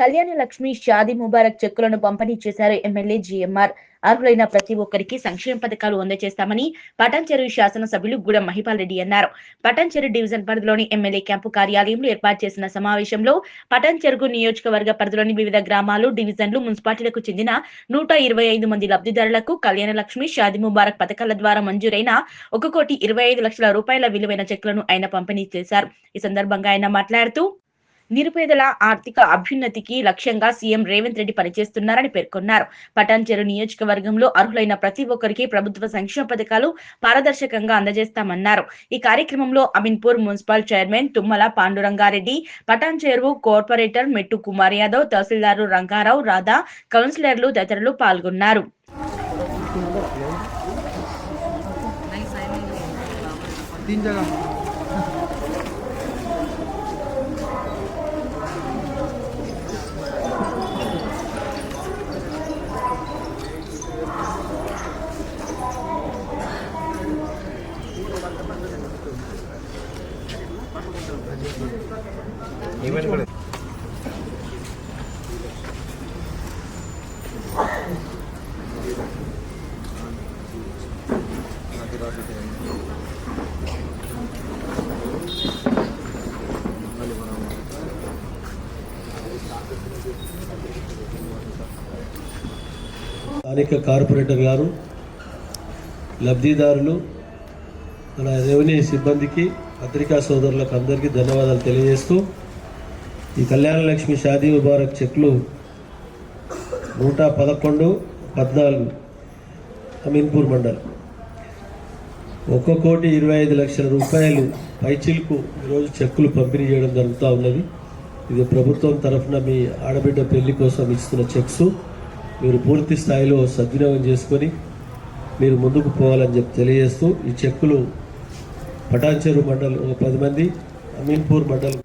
కళ్యాణ లక్ష్మి షాదీ ముబారక్ చెక్కులను పంపిణీ చేశారు ఎమ్మెల్యే జిఎంఆర్. అర్హులైన ప్రతి ఒక్కరికి సంక్షేమ పథకాలు అందజేస్తామని పటాన్చెరు శాసనసభ్యులు గూడెం మహిపాల్ రెడ్డి అన్నారు. పటాన్చెరు డివిజన్ పరిధిలోని ఎమ్మెల్యే క్యాంపు కార్యాలయంలో ఏర్పాటు చేసిన సమావేశంలో పటాన్చెరు నియోజకవర్గ పరిధిలోని వివిధ గ్రామాలు, డివిజన్లు, మున్సిపాలిటీలకు చెందిన 125 మంది లబ్ధిదారులకు కళ్యాణ లక్ష్మి షాదీ ముబారక్ పథకాల ద్వారా మంజూరైన 1,25,00,000 రూపాయల విలువైన చెక్కులను ఆయన పంపిణీ చేశారు. ఈ సందర్భంగా ఆయన మాట్లాడుతూ నిరుపేదల ఆర్థిక అభ్యున్నతికి లక్ష్యంగా సీఎం రేవంత్ రెడ్డి పనిచేస్తున్నారని పేర్కొన్నారు. పటాన్చెరు నియోజకవర్గంలో అర్హులైన ప్రతి ఒక్కరికి ప్రభుత్వ సంక్షేమ పథకాలు పారదర్శకంగా అందజేస్తామన్నారు. ఈ కార్యక్రమంలో Ameenpur municipal chairman Tummala Panduranga Reddy, Patancheru corporator మెట్టు కుమార్ యాదవ్, తహసీల్దారు రంగారావు, రాధా, కౌన్సిలర్లు తదితరులు పాల్గొన్నారు. స్థానిక కార్పొరేటర్ గారు, లబ్ధిదారులు, మన రెవెన్యూ సిబ్బందికి, పత్రికా సోదరులకు అందరికీ ధన్యవాదాలు తెలియజేస్తూ, ఈ కళ్యాణ లక్ష్మి షాదీ ముబారక్ చెక్లు 111-14 అమీన్పూర్ మండల్ 1,25,00,000 రూపాయలు పైచిలకు ఈరోజు చెక్కులు పంపిణీ చేయడం జరుగుతూ ఉన్నది. ఇది ప్రభుత్వం తరఫున మీ ఆడబిడ్డ పెళ్లి కోసం ఇస్తున్న చెక్స్. మీరు పూర్తి స్థాయిలో సద్వినియోగం చేసుకొని మీరు ముందుకు పోవాలని చెప్పి తెలియజేస్తూ, ఈ చెక్కులు పటాన్చెరు మండల్ 10 మంది, అమీన్పూర్ మండల్